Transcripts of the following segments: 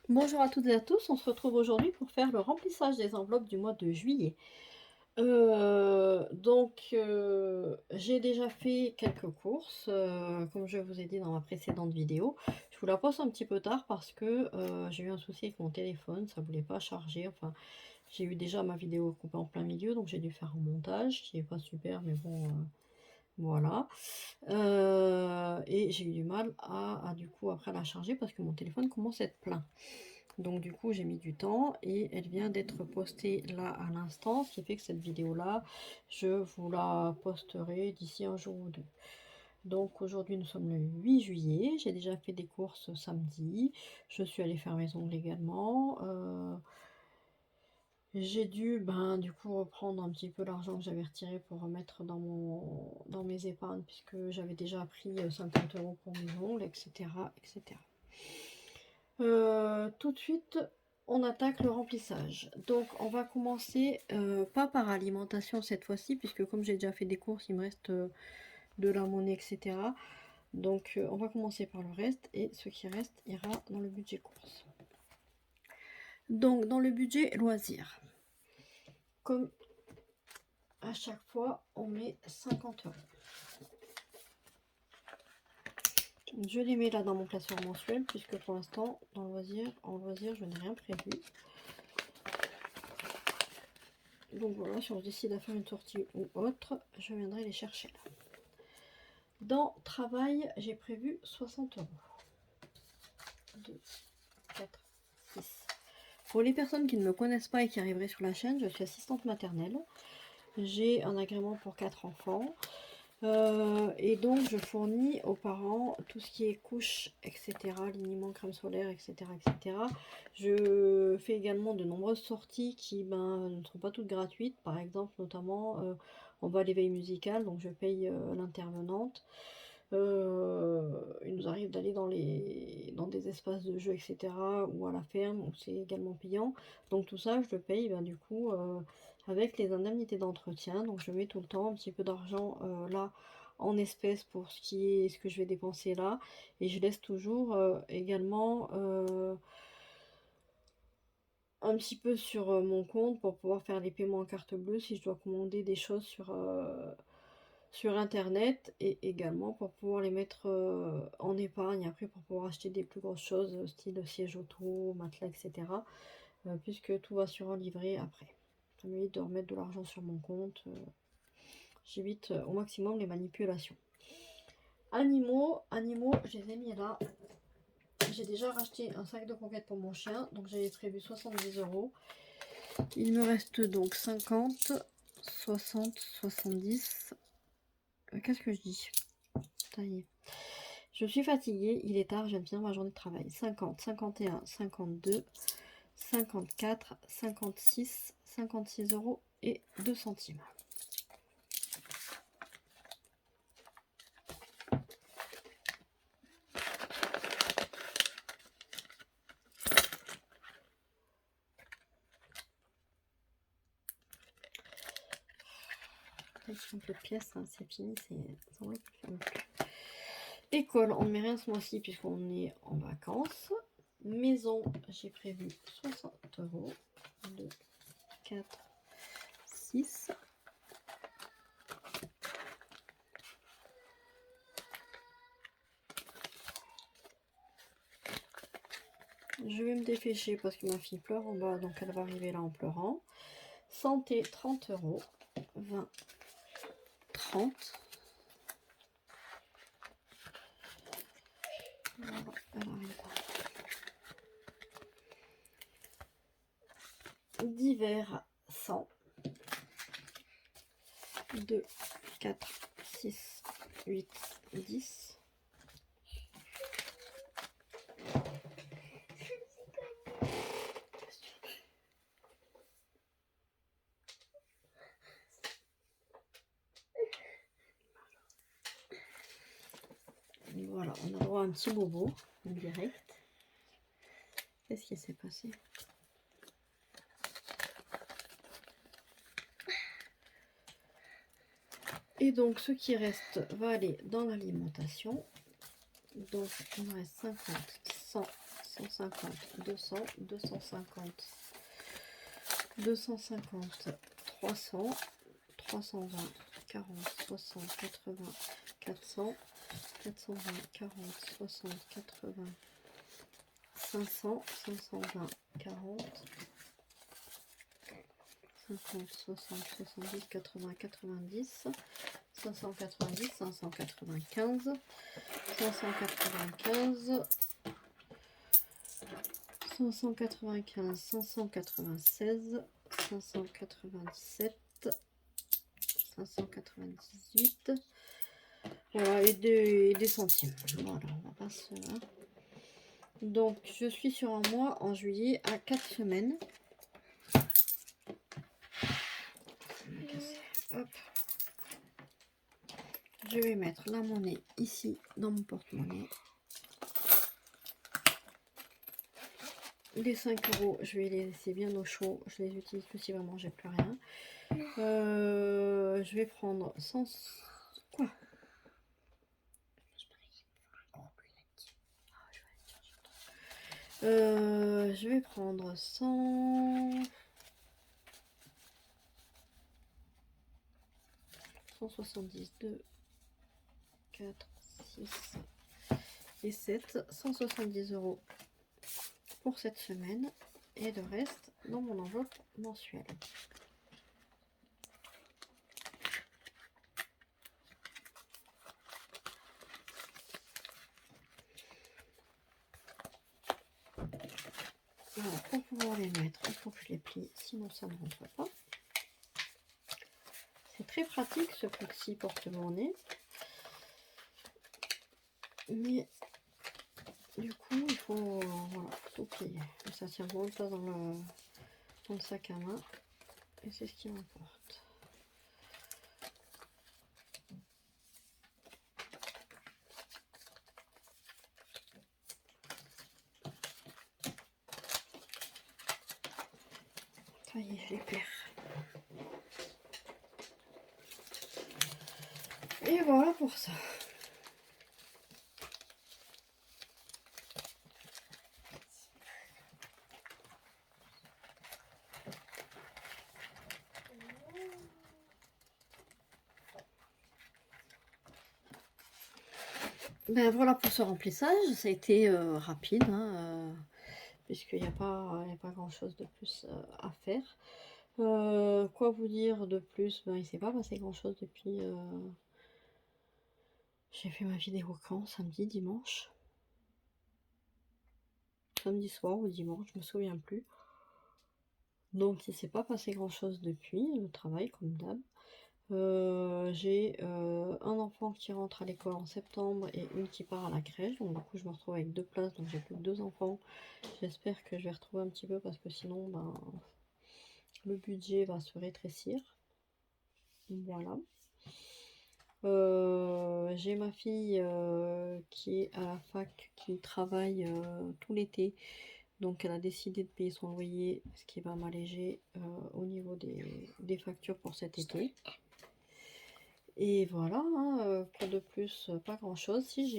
Bonjour à toutes et à tous, on se retrouve aujourd'hui pour faire le remplissage des enveloppes du mois de juillet. J'ai déjà fait quelques courses, comme je vous ai dit dans ma précédente vidéo. Je vous la poste un petit peu tard parce que, j'ai eu un souci avec mon téléphone, ça voulait pas charger, enfin, j'ai eu déjà ma vidéo coupée en plein milieu, donc j'ai dû faire un montage qui est pas super, mais bon, voilà. Et j'ai eu du mal à du coup après la charger parce que mon téléphone commence à être plein. Donc du coup j'ai mis du temps et elle vient d'être postée là à l'instant, ce qui fait que cette vidéo là je vous la posterai d'ici un jour ou deux. Donc aujourd'hui nous sommes le 8 juillet, j'ai déjà fait des courses samedi, je suis allée faire mes ongles également, j'ai dû du coup reprendre un petit peu l'argent que j'avais retiré pour remettre dans mes épargnes puisque j'avais déjà pris 50 € pour mes ongles, etc. etc. Tout de suite, on attaque le remplissage. Donc, on va commencer pas par alimentation cette fois-ci, puisque comme j'ai déjà fait des courses, il me reste de la monnaie, etc. Donc, on va commencer par le reste, et ce qui reste ira dans le budget course. Donc, dans le budget loisirs, comme à chaque fois, on met 50 €. Je les mets là dans mon classeur mensuel, puisque pour l'instant, en loisir, je n'ai rien prévu. Donc voilà, si on décide à faire une sortie ou autre, je viendrai les chercher là. Dans travail, j'ai prévu 60 €. 2, 4, 6. Pour les personnes qui ne me connaissent pas et qui arriveraient sur la chaîne, je suis assistante maternelle. J'ai un agrément pour 4 enfants. Et donc je fournis aux parents tout ce qui est couches, etc., liniment, crème solaire, etc., etc. Je fais également de nombreuses sorties qui ne sont pas toutes gratuites. Par exemple, notamment, on va à l'éveil musical, donc je paye l'intervenante. Il nous arrive d'aller dans des espaces de jeux, etc., ou à la ferme, où c'est également payant. Donc tout ça, je le paye du coup avec les indemnités d'entretien. Donc je mets tout le temps un petit peu d'argent là en espèces pour ce que je vais dépenser là. Et je laisse toujours également un petit peu sur mon compte pour pouvoir faire les paiements en carte bleue si je dois commander des choses sur internet, et également pour pouvoir les mettre en épargne après pour pouvoir acheter des plus grosses choses style siège auto, matelas, etc. Puisque tout va sur un livret après. Ça m'évite de remettre de l'argent sur mon compte. J'évite au maximum les manipulations. Animaux, je les ai mis là. J'ai déjà racheté un sac de conquête pour mon chien, donc j'avais prévu 70 €. Il me reste donc 50, 60, 70. Qu'est-ce que je dis? Ça y est. Je suis fatiguée, il est tard, je viens de finir ma journée de travail. 50, 51, 52, 54, 56, 56 € et 2 centimes. Un peu de pièces, hein, c'est fini, ça va plus. École, on ne met rien ce mois-ci puisqu'on est en vacances. Maison, j'ai prévu 60 €. 2, 4, 6. Je vais me dépêcher parce que ma fille pleure en bas, donc elle va arriver là en pleurant. Santé, 30 €. 20, 30. Voilà, elle arrive là. Divers, 100. 2, 4, 6, 8, 10. Voilà, on a droit à un petit bobo en direct. Qu'est-ce qui s'est passé? Et donc, ce qui reste va aller dans l'alimentation. Donc, il me reste 50, 100, 150, 200, 250, 250, 300, 320, 40, 60, 80, 400, 420, 40, 60, 80, 500, 520, 40, 50, 60, 70, 80, 90, 590, 595, 595, 595, 596, 597, 598, voilà, et des centimes. Voilà, on va pas se... Donc, je suis sur un mois en juillet à 4 semaines. Hop. Je vais mettre la monnaie ici dans mon porte-monnaie. Les 5 euros, je vais les laisser bien au chaud. Je les utilise que si vraiment j'ai plus rien. Je vais prendre 100... Quoi? Je vais prendre 100... 170, 2, 4, 6 et 7. 170 euros pour cette semaine. Et le reste dans mon enveloppe mensuelle. Voilà, pour pouvoir les mettre, il faut que je les plie, sinon ça ne rentre pas. C'est très pratique ce plexi porte-monnaie. Mais du coup, il faut voilà, tout plier. Et ça tient bon pas dans le sac à main. Et c'est ce qui m'importe. Ça y est, je les perds. Et voilà pour ça. Ben voilà pour ce remplissage, ça a été rapide, hein, puisqu'il n'y a pas grand chose de plus à faire. Quoi vous dire de plus? Ben, il ne s'est pas passé grand chose depuis... J'ai fait ma vidéo quand? Samedi, dimanche? Samedi soir ou dimanche, je me souviens plus. Donc il ne s'est pas passé grand chose depuis, le travail comme d'hab. J'ai un enfant qui rentre à l'école en septembre et une qui part à la crèche. Donc du coup je me retrouve avec 2 places, donc j'ai plus que 2 enfants. J'espère que je vais retrouver un petit peu parce que sinon ben, le budget va se rétrécir. Voilà. J'ai ma fille qui est à la fac, qui travaille tout l'été. Donc elle a décidé de payer son loyer, ce qui va m'alléger au niveau des factures pour cet été. Et voilà, hein, quoi de plus, pas grand chose. Si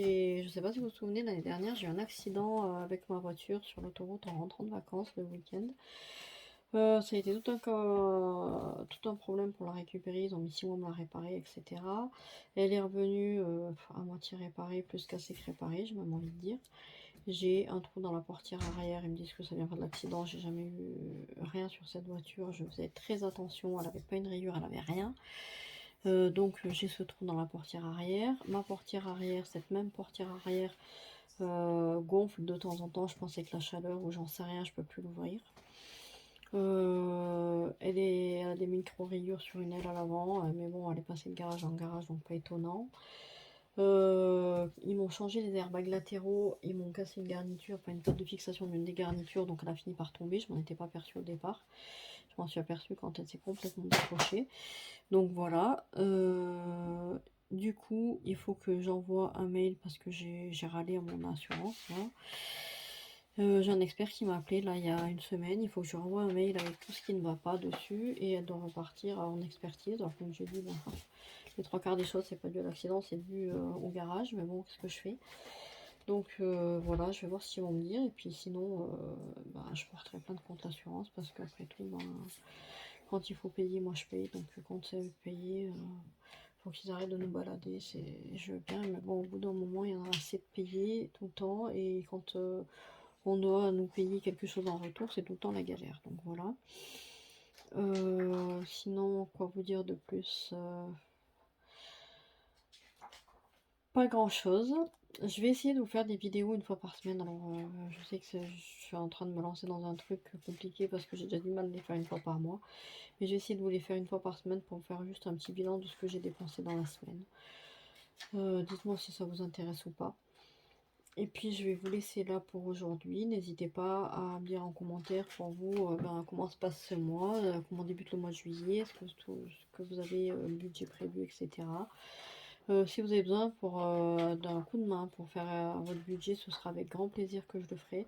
je sais pas si vous vous souvenez, l'année dernière j'ai eu un accident avec ma voiture sur l'autoroute en rentrant de vacances le week-end. Ça a été tout un problème pour la récupérer, ils ont mis 6 mois à me la réparer, etc. Elle est revenue à moitié réparée, plus qu'assez réparée, j'ai même envie de dire. J'ai un trou dans la portière arrière, ils me disent que ça vient pas de l'accident, j'ai jamais eu rien sur cette voiture, je faisais très attention, elle avait pas une rayure, elle avait rien. Donc j'ai ce trou dans la portière arrière. Ma portière arrière, cette même portière arrière gonfle de temps en temps, je pensais que la chaleur ou j'en sais rien, je peux plus l'ouvrir. Elle a des micro rayures sur une aile à l'avant, mais bon, elle est passée de garage en garage, donc pas étonnant. Ils m'ont changé les airbags latéraux, ils m'ont cassé une garniture, enfin une tête de fixation d'une des garnitures, donc elle a fini par tomber. Je m'en étais pas aperçue au départ, je m'en suis aperçue quand elle s'est complètement décrochée. Donc voilà, du coup il faut que j'envoie un mail parce que j'ai râlé à mon assurance, hein. J'ai un expert qui m'a appelé là il y a une semaine, il faut que je renvoie un mail avec tout ce qui ne va pas dessus et elle doit repartir en expertise. Alors comme j'ai dit, bon, les 3 quarts des choses c'est pas dû à l'accident, c'est dû au garage, mais bon, qu'est-ce que je fais? Donc voilà, je vais voir ce qu'ils vont me dire et puis sinon, bah, je porterai plainte contre l'assurance parce qu'après tout, ben, quand il faut payer, moi je paye. Donc quand c'est payé, faut qu'ils arrêtent de nous balader. Je veux bien, mais bon, au bout d'un moment, il y en a assez de payer tout le temps et quand on doit nous payer quelque chose en retour, c'est tout le temps la galère. Donc voilà. Sinon, quoi vous dire de plus? Pas grand chose. Je vais essayer de vous faire des vidéos une fois par semaine. Alors, je sais que je suis en train de me lancer dans un truc compliqué parce que j'ai déjà du mal à les faire une fois par mois. Mais je vais essayer de vous les faire une fois par semaine pour faire juste un petit bilan de ce que j'ai dépensé dans la semaine. Dites-moi si ça vous intéresse ou pas. Et puis je vais vous laisser là pour aujourd'hui. N'hésitez pas à me dire en commentaire pour vous ben, comment se passe ce mois, comment débute le mois de juillet, est-ce que vous avez le budget prévu, etc. Si vous avez besoin d'un coup de main pour faire votre budget, ce sera avec grand plaisir que je le ferai.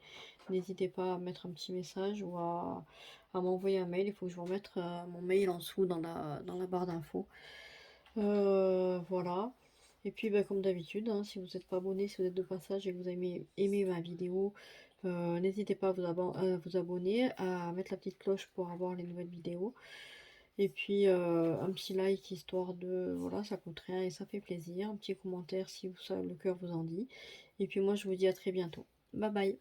N'hésitez pas à mettre un petit message ou à m'envoyer un mail. Il faut que je vous remette mon mail en dessous dans la barre d'infos. Voilà. Et puis bah, comme d'habitude, hein, si vous n'êtes pas abonné, si vous êtes de passage et que vous avez aimé ma vidéo, n'hésitez pas à vous abonner, à mettre la petite cloche pour avoir les nouvelles vidéos. Et puis un petit like histoire de... Voilà, ça coûte rien et ça fait plaisir. Un petit commentaire si le cœur vous en dit. Et puis moi je vous dis à très bientôt. Bye bye.